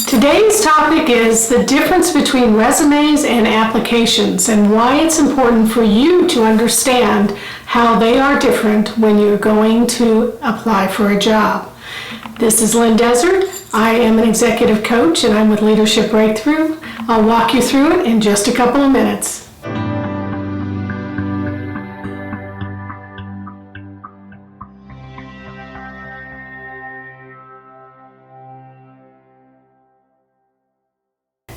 Today's topic is the difference between resumes and applications and why it's important for you to understand how they are different when you're going to apply for a job. This is Lynn Dessert. I am an executive coach and I'm with Leadership Breakthrough. I'll walk you through it in just a couple of minutes.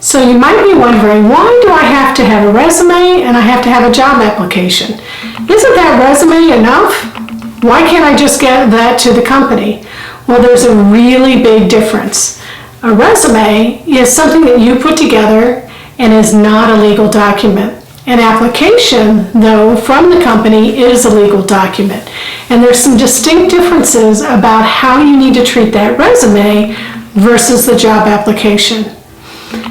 So you might be wondering, why do I have to have a resume and I have to have a job application? Isn't that resume enough? Why can't I just get that to the company? Well, there's a really big difference. A resume is something that you put together and is not a legal document. An application, though, from the company is a legal document. And there's some distinct differences about how you need to treat that resume versus the job application.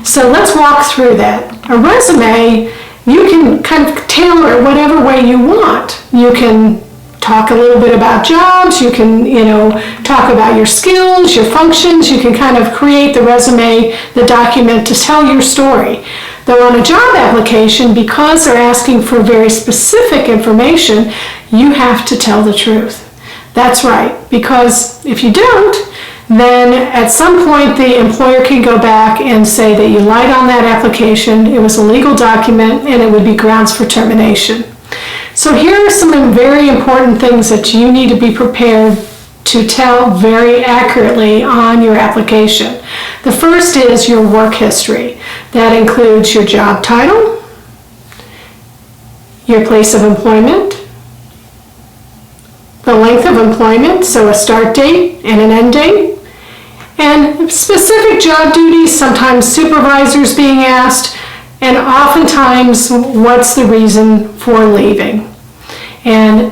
So let's walk through that. A resume, you can kind of tailor it whatever way you want. You can talk a little bit about jobs, you can, talk about your skills, your functions, you can kind of create the resume, the document to tell your story. Though on a job application, because they're asking for very specific information, you have to tell the truth. That's right, because if you don't, then at some point the employer can go back and say that you lied on that application, it was a legal document, and it would be grounds for termination. So here are some very important things that you need to be prepared to tell very accurately on your application. The first is your work history. That includes your job title, your place of employment, the length of employment, so a start date and an end date, and specific job duties, sometimes supervisors being asked, and oftentimes what's the reason for leaving. And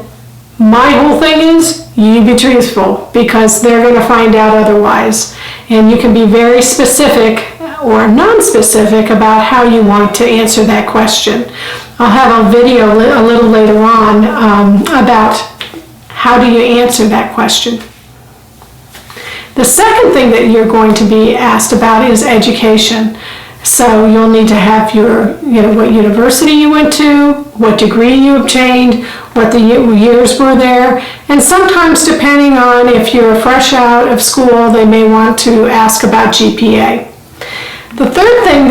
my whole thing is you be truthful because they're going to find out otherwise. And you can be very specific or non-specific about how you want to answer that question. I'll have a video a little later on about how do you answer that question. The second thing that you're going to be asked about is education. So you'll need to have your, what university you went to, what degree you obtained, what the years were there, and sometimes depending on if you're fresh out of school, they may want to ask about GPA. The third thing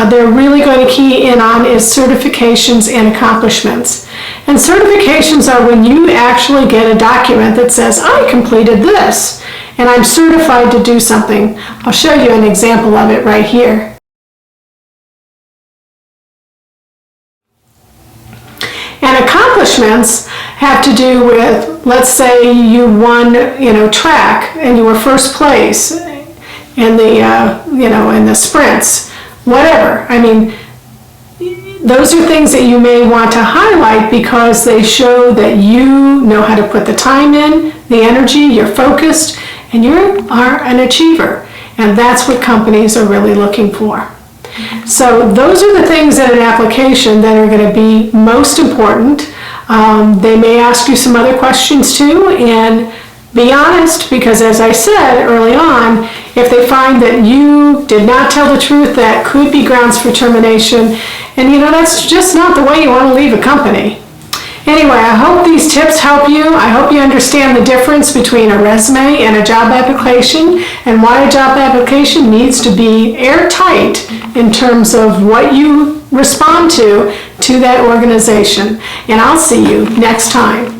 they're really going to key in on is certifications and accomplishments. And certifications are when you actually get a document that says, I completed this, and I'm certified to do something. I'll show you an example of it right here. And accomplishments have to do with, let's say you won, track and you were first place in the, in the sprints, whatever. I mean, those are things that you may want to highlight because they show that you know how to put the time in, the energy, you're focused, and you are an achiever. And that's what companies are really looking for. So those are the things in an application that are going to be most important. They may ask you some other questions too, and be honest, because as I said early on, if they find that you did not tell the truth, that could be grounds for termination. And that's just not the way you want to leave a company. Anyway, I hope these tips help you. I hope you understand the difference between a resume and a job application and why a job application needs to be airtight in terms of what you respond to that organization. And I'll see you next time.